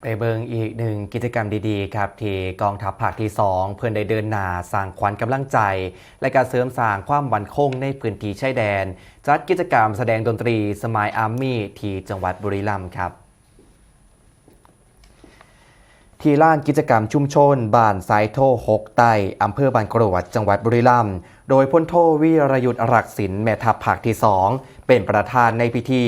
ไปเบิงอีกหนึ่งกิจกรรมดีๆครับที่กองทัพภาคที่2เพื่อนได้เดินหน้าสร้างขวัญกำลังใจ และการเสริมสร้างความมั่นคงในพื้นที่ชายแดน จัดกิจกรรมแสดงดนตรีสมายอาร์มี่ที่จังหวัดบุรีรัมย์ครับที่ลานกิจกรรมชุมชนบ้านไซโท6ใต้อำเภอบ้านกรวดจังหวัดบุรีรัมย์โดยพลโทวีรยุทธ์รักษิณแม่ทัพภาคที่2เป็นประธานในพิธี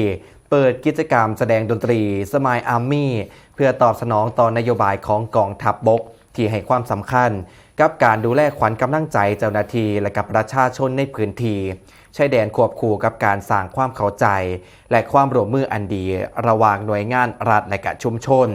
เปิดกิจกรรมแสดงดนตรีสมายอาร์มี่เพื่อตอบสนองต่อนโยบายของกองทัพบกที่ให้ความสำคัญกับการดูแลขวัญกำลังใจเจ้าหน้าที่และกับประชาชนในพื้นที่ชายแดนควบคู่กับการสร้างความเข้าใจและความร่วมมืออันดีระหว่างหน่วยงานรัฐและกับชุมชน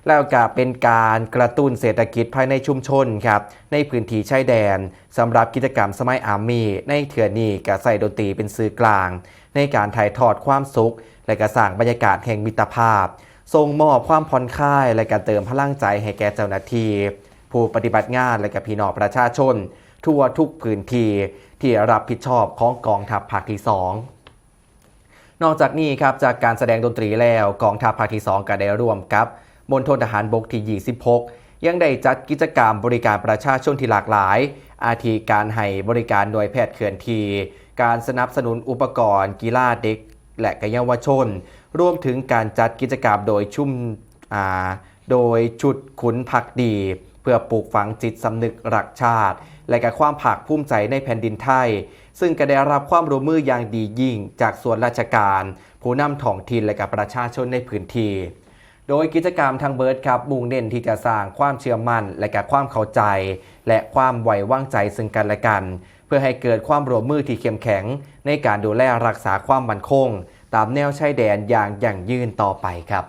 แล้วก็เป็นการกระตุ้นเศรษฐกิจภายในชุมชนครับในพื้นที่ชายแดนสำหรับกิจกรรมสมัยอาร์มี่ในเถื่อนี้ก็ใส่ดนตรีเป็นสื่อกลางในการถ่ายทอดความสุขและก็สร้างบรรยากาศแห่งมิตรภาพส่งมอบความผ่อนคลายและการเติมพลังใจให้แก่เจ้าหน้าที่ผู้ปฏิบัติงานและก็พี่น้องประชาชนทั่วทุกพื้นที่ที่รับผิดชอบของกองทัพภาคที่2นอกจากนี้ครับจากการแสดงดนตรีแล้วกองทัพภาคที่2ก็ได้ร่วมกับมณฑลทหารบกที่26ยังได้จัดกิจกรรมบริการประชาชนที่หลากหลายอาทิการให้บริการหน่วยแพทย์เคลื่อนที่การสนับสนุนอุปกรณ์กีฬาเด็กและเยาวชนรวมถึงการจัดกิจกรรมโดยชุดขุนพักดีเพื่อปลูกฝังจิตสำนึกรักชาติและกับความภาคภูมิใจในแผ่นดินไทยซึ่งก็ได้รับความร่วมมืออย่างดียิ่งจากส่วนราชการผู้นำท้องถิ่นและกับประชาชนในพื้นที่โดยกิจกรรมทางเบิร์ดครับมุ่งเน้นที่จะสร้างความเชื่อมั่นและกับความเข้าใจและความไว้วางใจซึ่งกันและกันเพื่อให้เกิดความร่วมมือที่เข้มแข็งในการดูแลรักษาความมั่นคงตามแนวชายแดนอย่างยั่งยืนต่อไปครับ